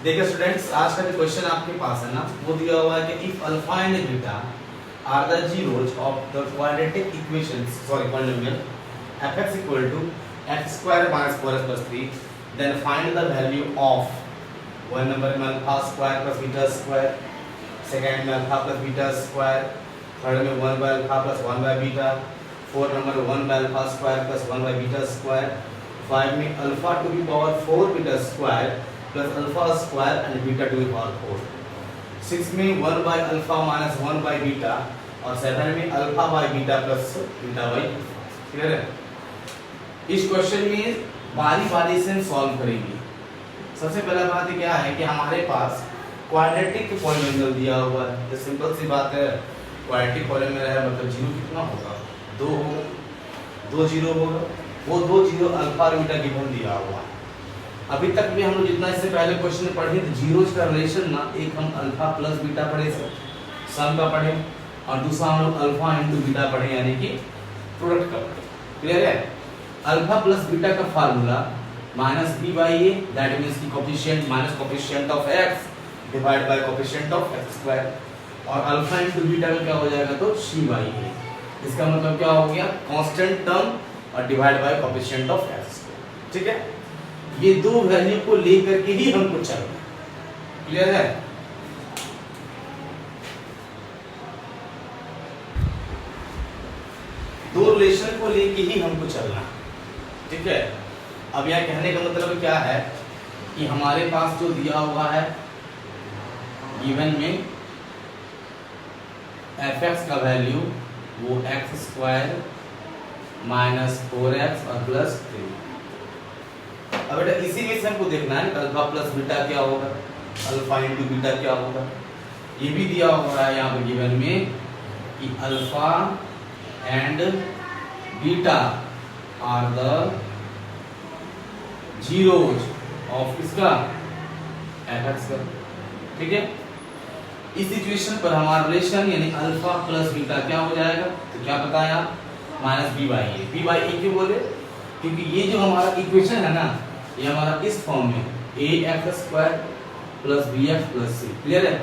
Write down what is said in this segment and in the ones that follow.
देखिए स्टूडेंट्स, आज का जो क्वेश्चन आपके पास है ना, वो दिया हुआ है कि if alpha and beta are the zeros of the quadratic equations polynomial fx equal to x square minus 4x plus 3, then find the value of one number में alpha square plus beta square, second में alpha plus beta square, third में 1 by alpha plus 1 by beta, fourth number 1 by alpha square plus 1 by beta square, 5 में alpha to the power 4 beta square plus alpha square and beta to the power 4, 6 में 1 by alpha minus 1 by beta, और 7 में alpha by beta plus beta by. Clear है? इस question में बारी बारी से हम सॉल्व करेंगे। सबसे पहला बात क्या है कि हमारे पास क्वाड्रेटिक पॉलिनोमियल दिया हुआ है। तो सिंपल सी बात है, क्वाड्रेटिक पॉलिनोमियल है मतलब जीरो कितना होगा, 2 होगा, 2 जीरो होगा, वो 2 जीरो अल्फा और बीटा गिवन दिया हुआ है। अभी तक भी हम लोग जितना इससे पहले क्वेश्चन में पढ़े तो जीरोज का रिलेशन ना, एक हम अल्फा प्लस बीटा पढ़े सम का पढ़े, और दूसरा हम लोग अल्फा इनटू बीटा पढ़े यानी कि प्रोडक्ट का पढ़े। क्लियर है? अल्फा प्लस बीटा का formula minus B by A, that means की coefficient minus coefficient of x divide by coefficient of x square, और अल्फा इनटू बीटा का क्या हो जाएगा तो c बाई ए। इसका मतलब क्या हो गया, कांस्टेंट टर्म और divide by coefficient of x square. ठीक है? ये दो वैल्यू को लेकर के ही हमको चलना है। क्लियर है? दो रिलेशन को लेके ही हमको चलना है। ठीक है? अब यह कहने का मतलब क्या है कि हमारे पास जो दिया हुआ है गिवन में fx का वैल्यू वो x स्क्वायर माइनस 4x और प्लस 3। अब बेटा इसी में से हमको देखना है अल्फा प्लस बीटा क्या होगा, अल्फा इंटू बीटा क्या होगा। ये भी दिया हुआ है यहाँ पे गिवन में कि alpha and beta are the zeros of इसका fx का। ठीक है? इस सिचुएशन पर हमारा रिलेशन यानी अल्फा प्लस बीटा क्या हो जाएगा, तो क्या बताया minus B by A. B by A क्यों बोले, क्योंकि ये जो हमारा इक्वेशन है ना, ये हमारा इस फॉर्म में A X square plus B X plus C. Clear है?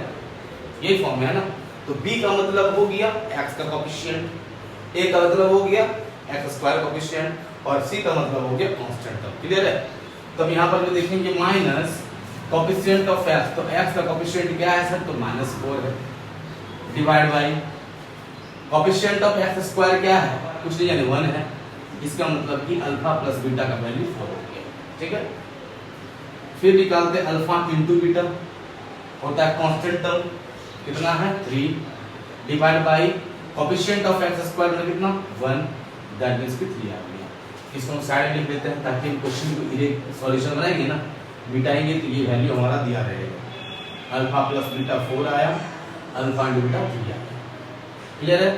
ये फॉर्म में है ना, तो b का मतलब हो गया x का कोफिशिएंट, a का मतलब हो गया x स्क्वायर कोफिशिएंट, और c का मतलब हो गया कांस्टेंट टर्म। क्लियर है? तब यहाँ पर जो देखेंगे माइनस कोफिशिएंट ऑफ x, तो x का कोफिशिएंट क्या है सर, तो -4 है, divide by coefficient of x square क्या है, कुछ नहीं यानी 1 है। इसका मतलब कि अल्फा प्लस बीटा का वैल्यू 4 हो गया। ठीक है? फिर निकालते अल्फा इंटू बीटा, होता है कांस्टेंट टर्म कितना है 3, divide by coefficient of x square में कितना 1, दैट मींस कि 3 आ गया। इसको हम साइड लिख देते हैं ताकि हम क्वेश्चन को इरेक्ट सॉल्यूशन बनाएंगे ना, मिटाएंगे तो ये वैल्यू हमारा दिया रहेगा। अल्फा प्लस बीटा 4 आया, अल्फा इंटू बीटा 3 आया। क्लियर है?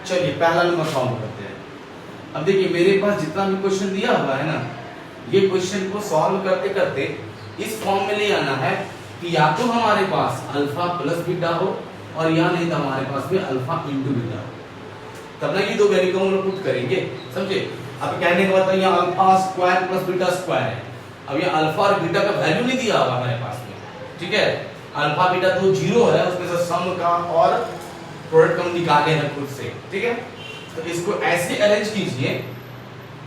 चलिए पहला नंबर सॉल्व करते हैं। अब देखिए मेरे पास जितना भी क्वेश्चन दिया हुआ है ना, ये क्वेश्चन को सॉल्व करते करते इस फॉर्म में ले आना है कि या तो हमारे पास अल्फा प्लस बीटा हो, और या नहीं तो हमारे पास में अल्फा इंटू बीटा हो, तब ना ये दो वैल्यू को हम लोग पुट करेंगे। समझे? अब कहने का मतलब यहाँ alpha square plus beta square है। अब ये अल्फा और बीटा का वैल्यू नहीं दिया हुआ हमारे पास में। ठीक है? अल्फा बीटा तो जीरो है, उसमें से सम का और प्रोडक्ट हम निकाले हैं खुद से। ठीक है? तो इसको ऐसे अरेंज कीजिए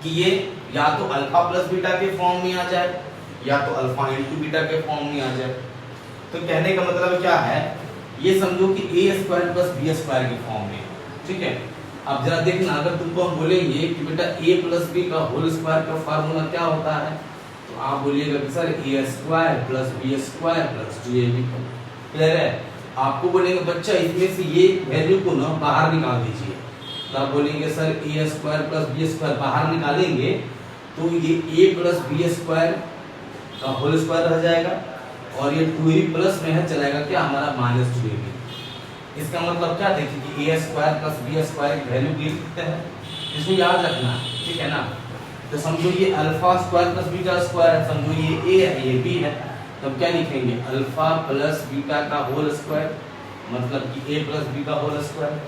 कि ये या तो अल्फा प्लस बीटा के फॉर्म में आ जाए, या तो अल्फा इंटू बीटा के फॉर्म में आ जाए। तो कहने का मतलब क्या है, ये समझो कि a square plus b square के फॉर्म में। ठीक है? अब जरा देखना, अगर तुमको हम बोलेंगे कि बेटा a प्लस b का होल स्क्वायर का फार्मूला क्या होता है, तो आप बोलिएगा कि sir a square plus b square plus 2ab। Clear है? आपको बोलेंगे बच्चा इसमें से ये वैल्यू को ना बाहर निकाल दीजिए, तो आप बोलेंगे sir a square plus b square बाहर निकालेंगे तो ये a प्लस b स्क्वायर का होल स्क्वायर रह जाएगा, और ये 2ab प्लस में है चलाएगा क्या हमारा माइनस 2ab। इसका मतलब क्या, देखिए कि a square plus b square की वैल्यू की लिखते हैं, इसको याद रखना। ठीक है ना? तो समझो ये alpha square plus beta square है, समझो ये a है ये b है, तब क्या लिखेंगे अल्फा प्लस बीटा का होल स्क्वायर, मतलब कि a प्लस b का whole square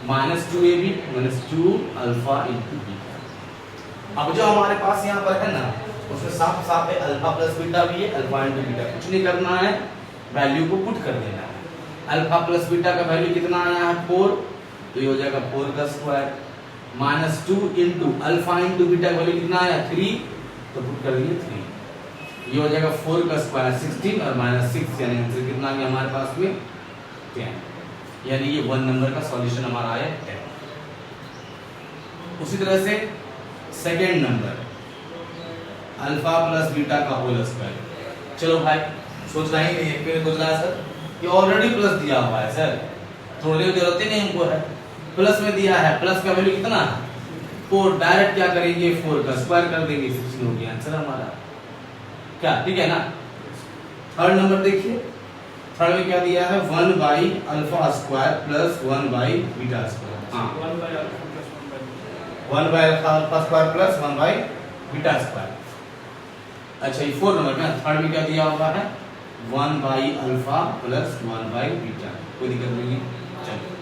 minus 2ab minus 2 alpha into beta. अब जो हमारे पास यहाँ पर है ना, उसमें साफ साफ है अल्फा प्लस बीटा भी है, अल्फा इंटू बीटा, कुछ नहीं करना है, वैल्यू को पुट कर देना है। अल्फा प्लस बीटा का वैल्यू कितना आया है 4, तो ये हो जाएगा 4 का square minus 2 into alpha into beta का वैल्यू कितना आया 3, तो पुट कर दिए 3, ये हो जाएगा 4 का स्क्वायर 16 और माइनस 6, यानी आंसर कितना आ गया हमारे पास में 10, यानी ये 1 नंबर का सॉल्यूशन हमारा आया 10। उसी तरह से second number alpha plus beta का होल स्क्वायर। चलो भाई सोचना ही नहीं है, क्यों सोच रहा है सर, ये ऑलरेडी प्लस दिया हुआ है सर, थोड़ी जरूरत ही नहीं हमको है, प्लस में दिया है, प्लस का वैल्यू कितना 4, डायरेक्ट क्या करेंगे 4 का स्क्वायर कर देंगे, 16 हो गया आंसर हमारा, क्या ठीक है ना। थर्ड नंबर देखिए, थर्ड में क्या दिया है 1 by alpha square plus 1 by beta square, हाँ 1 by alpha square plus 1 by beta square. अच्छा ये 4 नंबर में, थर्ड में क्या दिया हुआ है 1 by alpha plus 1 by beta, कोई दिक्कत नहीं है। चलो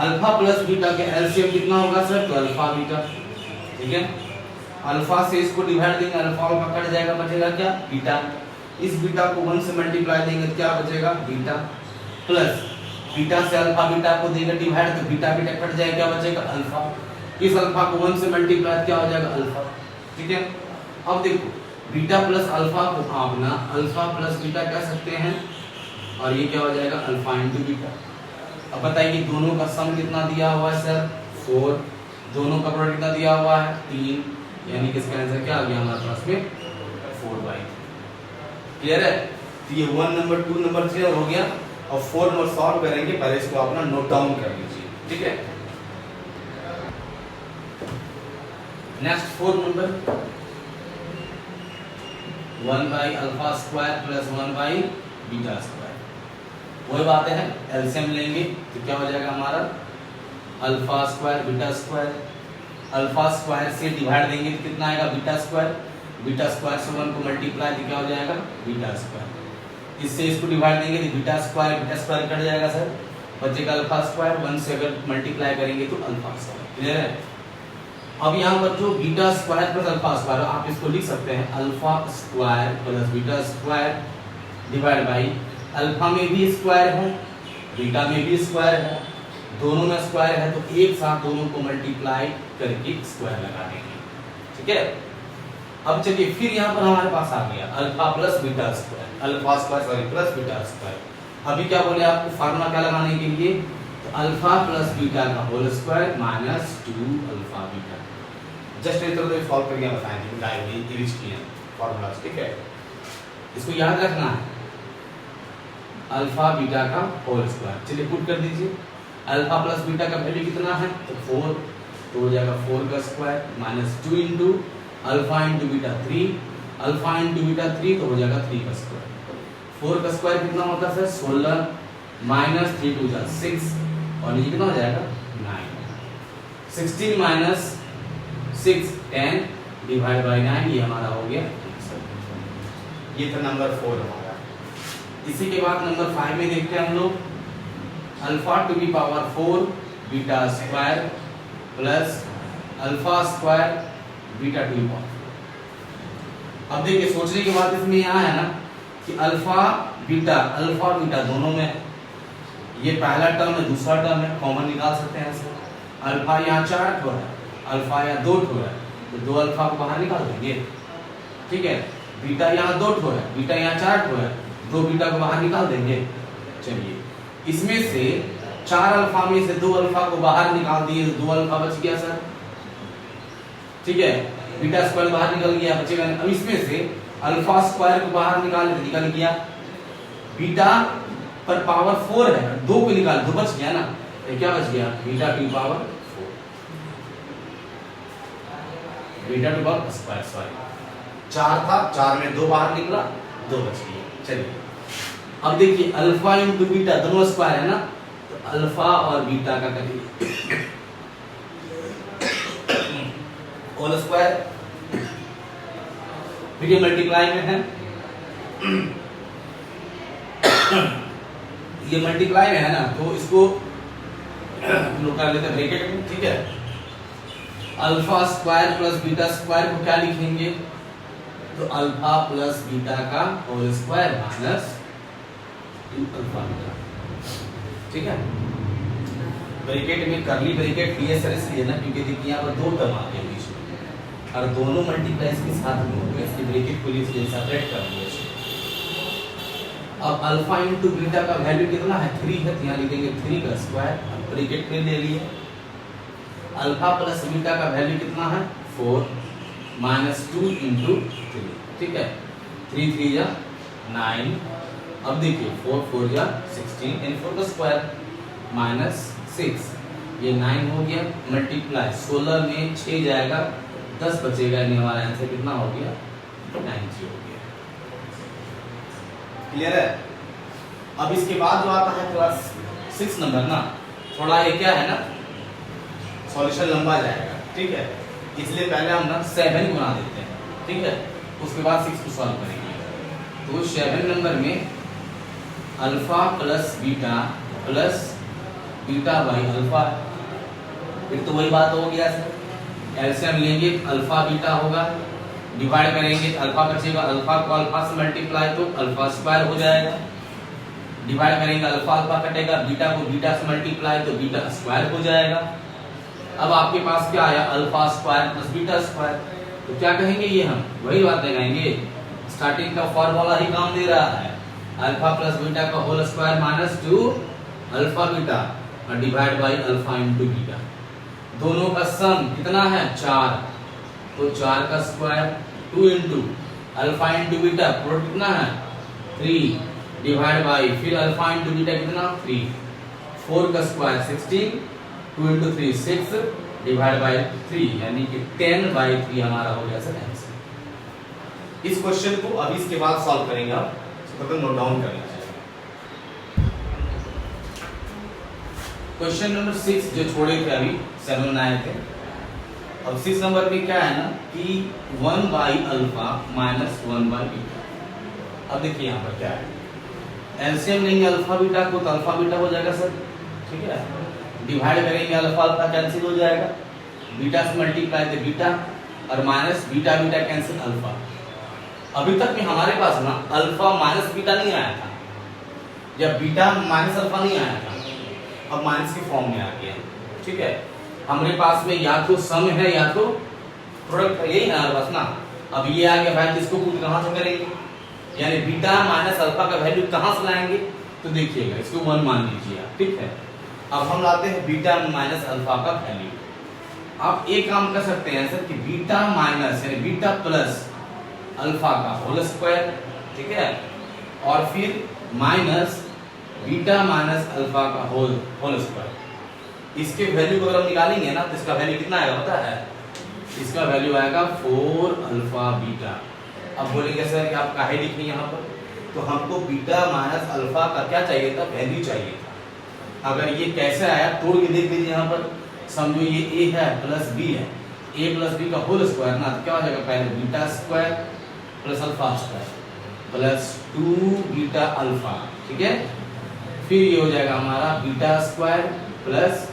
अल्फा प्लस बीटा के एलसीएम कितना होगा सर, तो अल्फा बीटा, ठीक है, अल्फा से इसको डिवाइड देंगे, अल्फा का कट जाएगा, बचेगा क्या बीटा, इस बीटा को 1 से मल्टीप्लाई देंगे तो क्या बचेगा बीटा, प्लस बीटा से अल्फा बीटा को देंगे डिवाइड, तो बीटा बीटा कट जाएगा, क्या बचेगा अल्फा, इस अल्फा को 1 से मल्टीप्लाई क्या हो जाएगा अल्फा, ठीक है। अब देखो बीटा प्लस अल्फा को आप ना अल्फा प्लस बीटा कह सकते हैं, और ये क्या हो जाएगा अल्फा इंटू बीटा। अब बताइए दोनों का सम कितना दिया हुआ है सर 4, दोनों का प्रोडक्ट कितना दिया हुआ है 3, यानी कि इसका आंसर क्या आ गया हमारे पास में 4/3। क्लियर है, तो ये 1 नंबर 2 नंबर 3 हो गया, और 4 नंबर सॉल्व करेंगे, पहले इसको अपना नोट डाउन कर लीजिए, ठीक है। Next 4 number 1 by alpha square plus 1 by beta square, वही बात है, एलसीएम लेंगे तो क्या हो जाएगा हमारा alpha square beta square, alpha square से डिवाइड देंगे तो कितना आएगा बीटा स्क्वायर, बीटा स्क्वायर से 1 को मल्टीप्लाई तो क्या हो जाएगा बीटा स्क्वायर, इससे इसको डिवाइड देंगे तो बीटा स्क्वायर कट जाएगा सर, बचेगा अल्फा स्क्वायर, 1 से अगर मल्टीप्लाई करेंगे तो अल्फा स्क्वायर। क्लियर है, अब यहाँ पर जो beta square plus alpha square, आप इसको लिख सकते हैं alpha square plus beta square divide by, alpha में भी स्क्वायर है बीटा में भी स्क्वायर है, दोनों में स्क्वायर है, तो एक साथ दोनों को मल्टीप्लाई करके स्क्वायर लगा देंगे, ठीक है। अब चलिए फिर यहाँ पर हमारे पास आ गया alpha plus beta square, alpha square sorry plus beta square. अभी क्या बोले आपको फार्मूला क्या लगाने के लिए, तो अल्फा प्लस बीटा का whole square minus 2 alpha beta, just इधर तो सॉल्व करके बताएंगे डायरेक्टली रीच किए फार्मूला, ठीक है, इसको याद रखना है अल्फा बीटा का होल स्क्वायर। चलिए पुट कर दीजिए, अल्फा प्लस बीटा का वैल्यू कितना है तो 4, तो हो जाएगा 4 का square minus 2 into alpha into beta 3, alpha into beta 3 तो हो जाएगा 3 का स्क्वायर, 4 का स्क्वायर कितना होता है 16 माइनस 3 2 6, और नीचे कितना हो जाएगा 9, 16 माइनस 6 10 डिवाइड बाई 9, ये हमारा हो गया, ये था नंबर 4 हमारा। इसी के बाद नंबर 5 में देखते हैं हम लोग alpha to the power 4 beta square plus alpha square beta to the power. अब देखिए सोचने की बात इसमें यहाँ है ना कि अल्फा बीटा दोनों में, ये पहला टर्म है दूसरा टर्म है, कॉमन निकाल सकते हैं इससे, अल्फा यहाँ 4 ठो है, अल्फा यहाँ 2 ठो है, तो 2 अल्फा को बाहर निकाल देंगे, ठीक है, बीटा यहाँ 2 ठो है, बीटा यहाँ 4 ठो है, 2 बीटा को बाहर निकाल देंगे। चलिए इसमें से 4 अल्फा में से 2 अल्फा को बाहर निकाल दिए तो 2 अल्फा बच गया सर, ठीक है, बीटा स्क्वायर बाहर निकल गया, बचेगा। अब इसमें से अल्फा स्क्वायर को बाहर निकल गया, बीटा पर पावर 4 है, 2 को निकाल 2 बच गया ना, तो क्या बच गया beta two power 4, beta two power square sorry 4 था, 4 में 2 बाहर निकला, 2 बच गया। चलिए अब देखिए अल्फा इंटू बीटा दोनों स्क्वायर है ना, तो अल्फा और बीटा का करिए होल स्क्वायर, देखिए मल्टीप्लाई में है ये मल्टीप्लाई में है ना, तो इसको लोग कर लेते हैं ब्रैकेट में, ठीक है। Alpha square plus beta square को क्या लिखेंगे तो अल्फा प्लस बीटा का whole square minus 2 alpha beta. ठीक है, ब्रैकेट में करली ब्रैकेट लिए सर इसलिए ना क्योंकि देखिए यहाँ पर 2 टर्म आते हैं बीच में और दोनों मल्टीप्लाइज के साथ में होंगे, इसलिए ब्रैकेट को लिए सेपरेट कर दिया। अब अल्फा इंटू बीटा का वैल्यू कितना है 3 है, तो यहाँ लिखेंगे 3 का स्क्वायर। अब ब्रैकेट में ले लिए अल्फा प्लस बीटा का वैल्यू कितना है 4 माइनस 2 इंटू 3। ठीक है, 3 3 जा 9। अब देखिए 4 4 जा 16 इन 4 का स्क्वायर माइनस 6, ये 9 हो गया मल्टीप्लाई 16 में 6 जाएगा 10 बचेगा, यानी हमारा आंसर कितना हो गया 90 हो गया। क्लियर है। अब इसके बाद जो आता है क्लास 6 नंबर ना, थोड़ा ये क्या है ना सॉल्यूशन लंबा जाएगा। ठीक है, इसलिए पहले हम ना 7 बना देते हैं। ठीक है, उसके बाद 6 को सॉल्व करेंगे। तो 7 नंबर में alpha plus beta by alpha, फिर तो वही बात हो गया सर। एलसीएम लेंगे अल्फा बीटा होगा, डिवाइड करेंगे अल्फा बचेगा, अल्फा को अल्फा से मल्टीप्लाई तो अल्फा स्क्वायर हो जाएगा, डिवाइड करेंगे अल्फा अल्फा कटेगा, बीटा को बीटा से मल्टीप्लाई तो बीटा स्क्वायर हो जाएगा। अब आपके पास क्या आया alpha square plus beta square, तो क्या कहेंगे ये हम वही बात लगाएंगे, स्टार्टिंग का फॉर्मूला ही काम दे रहा है। अल्फा प्लस बीटा का whole square minus 2 alpha beta और divide by alpha into beta. दोनों का सम कितना है 4, तो 4 का square 2 into alpha into beta product कितना है 3 डिवाइड बाई फिर अल्फा इंटू बीटा कितना 3, 4 का स्क्वायर 16, 2 इंटू 3 6 डिवाइड बाई 3 यानी कि 10/3 हमारा हो गया सर आंसर। इस क्वेश्चन को अभी इसके बाद सॉल्व करेंगे आप, तो नोट डाउन कर लीजिए। क्वेश्चन नंबर 6 जो छोड़े थे अभी 7 में आए थे, अब 6 नंबर में क्या है ना कि 1 by alpha minus 1 by beta. अब देखिए यहाँ पर क्या है, एलसीएम लेंगे अल्फा बीटा को तो अल्फा बीटा हो जाएगा सर। ठीक है, डिवाइड करेंगे अल्फा अल्फा कैंसिल हो जाएगा, बीटा से मल्टीप्लाई तो बीटा और minus beta beta cancel alpha. अभी तक में हमारे पास ना अल्फा माइनस बीटा नहीं आया था या बीटा माइनस अल्फा नहीं आया था, अब माइनस की फॉर्म में आ गया। ठीक है, हमारे पास में या तो सम है या तो प्रोडक्ट है, यही है हमारे पास ना। अब ये आ गया भाई, किसको पुट कहां से करेंगे, यानी बीटा माइनस अल्फा का वैल्यू कहां से लाएंगे, तो देखिएगा इसको 1 मान लीजिए आप। ठीक है, अब हम लाते हैं बीटा माइनस अल्फा का वैल्यू। आप एक काम कर सकते हैं सर कि बीटा माइनस यानी बीटा प्लस अल्फा का होल स्क्वायर, ठीक है, और फिर माइनस बीटा माइनस अल्फा का होल स्क्वायर। इसके वैल्यू को अगर हम निकालेंगे ना तो इसका वैल्यू कितना आएगा पता है, इसका वैल्यू आएगा 4 अल्फा बीटा। अब बोलेंगे सर कि आप काहे लिखी यहाँ पर, तो हमको बीटा माइनस अल्फा का क्या चाहिए था, वैल्यू चाहिए था। अगर ये कैसे आया तोड़ के देख लीजिए, यहाँ पर समझो ये a है प्लस b है, a प्लस b का होल स्क्वायर ना, तो क्या हो जाएगा पहले beta square plus alpha square plus 2 beta alpha. ठीक है, फिर ये हो जाएगा हमारा beta square plus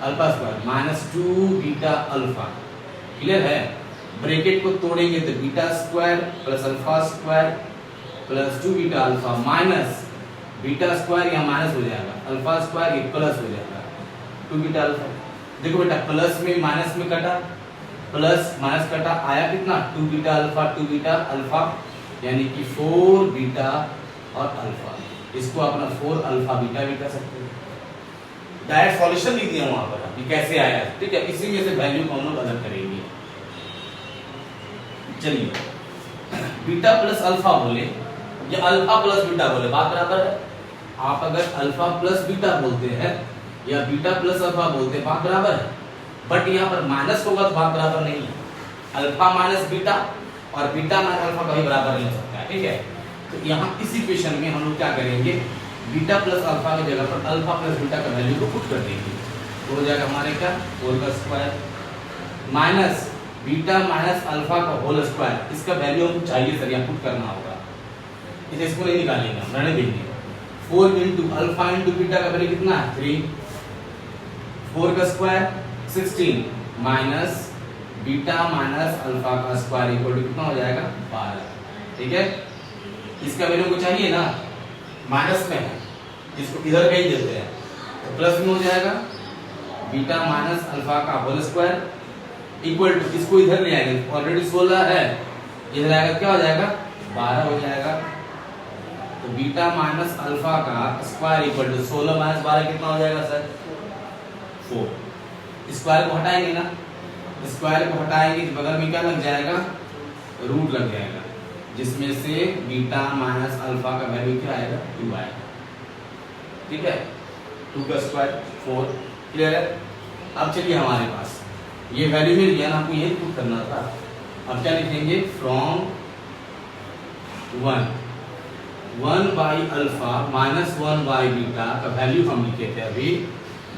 alpha square minus 2 beta alpha. Clear है, ब्रैकेट को तोड़ेंगे तो beta square plus alpha square plus 2 beta alpha minus beta square यहाँ माइनस हो जाएगा, अल्फा स्क्वायर ये प्लस हो जाएगा 2 बीटा अल्फा। देखो बेटा प्लस में माइनस में कटा, प्लस माइनस कटा, आया कितना 2 बीटा अल्फा यानी कि 4 बीटा और अल्फा। इसको अपना 4 अल्फा बीटा भी कर सकते हैं। डायरेक्ट सॉल्यूशन लिख दिया वहां पर ये कैसे आया। ठीक है, इसी में से वैल्यू को हम लोग अलग करेंगे। चलिए बीटा प्लस अल्फा बोले या अल्फा प्लस बीटा बोले बात बराबर है। आप अगर अल्फा प्लस बीटा बोलते हैं या बीटा प्लस अल्फा बोलते हैं बात बराबर है, बट यहाँ पर माइनस होगा तो बात बराबर नहीं है। अल्फा माइनस बीटा और बीटा माइनस अल्फा कभी बराबर नहीं हो सकता है। ठीक है, तो यहाँ इस इक्वेशन में हम लोग क्या करेंगे, बीटा प्लस अल्फा की जगह पर अल्फा प्लस बीटा का वैल्यू को पुट कर देंगे, तो हो जाएगा हमारे क्या 4 का square minus beta minus alpha का होल स्क्वायर। इसका वैल्यू हमको चाहिए सर, यहाँ पुट करना होगा, इसको नहीं निकालेंगे हम, रहने देंगे। 4 इंटू अल्फा इंटू बीटा का वैल्यू कितना है 3, 4 का square 16 minus beta minus alpha का स्क्वायर इक्वल टू कितना हो जाएगा 12। ठीक है, इसका वैल्यू को चाहिए ना, माइनस में है, इसको इधर भेज देते हैं तो प्लस में हो जाएगा बीटा माइनस अल्फा का होल स्क्वायर इक्वल टू, इसको इधर ले आएंगे, ऑलरेडी 16 है, इधर आएगा क्या हो जाएगा 12 हो जाएगा। तो बीटा माइनस अल्फा का स्क्वायर इक्वल टू 16 माइनस 12 कितना हो जाएगा सर 4। स्क्वायर को हटाएंगे ना, स्क्वायर को हटाएंगे तो बगल में क्या लग जाएगा रूट लग जाएगा, जिसमें से बीटा माइनस अल्फा का वैल्यू क्या आएगा 2 आएगा। ठीक है, 2 का स्क्वायर 4। क्लियर है। अब चलिए हमारे पास ये वैल्यू मिल गया ना, आपको ये प्रूव करना था। अब क्या लिखेंगे from 1 by alpha minus 1 by beta का वैल्यू हम लिखे थे अभी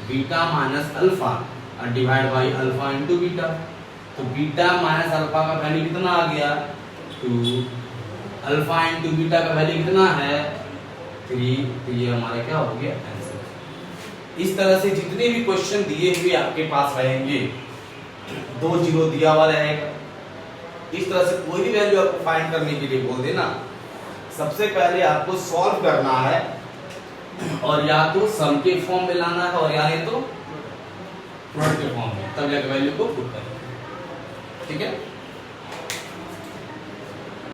बीटा माइनस अल्फा और divide by alpha into beta. तो बीटा माइनस अल्फा का वैल्यू कितना आ गया 2, अल्फा इंटू बीटा का वैल्यू कितना है 3। तो ये हमारा क्या हो गया आंसर। इस तरह से जितने भी क्वेश्चन दिए हुए आपके पास रहेंगे 2 0 दिया हुआ रहेगा, इस तरह से कोई भी वैल्यू आपको फाइंड करने के लिए बोल देना, सबसे पहले आपको सॉल्व करना है और या तो सम के फॉर्म में लाना है और या नहीं तो प्रोडक्ट के फॉर्म में, तब जाकर वैल्यू को पुट करेंगे। ठीक है।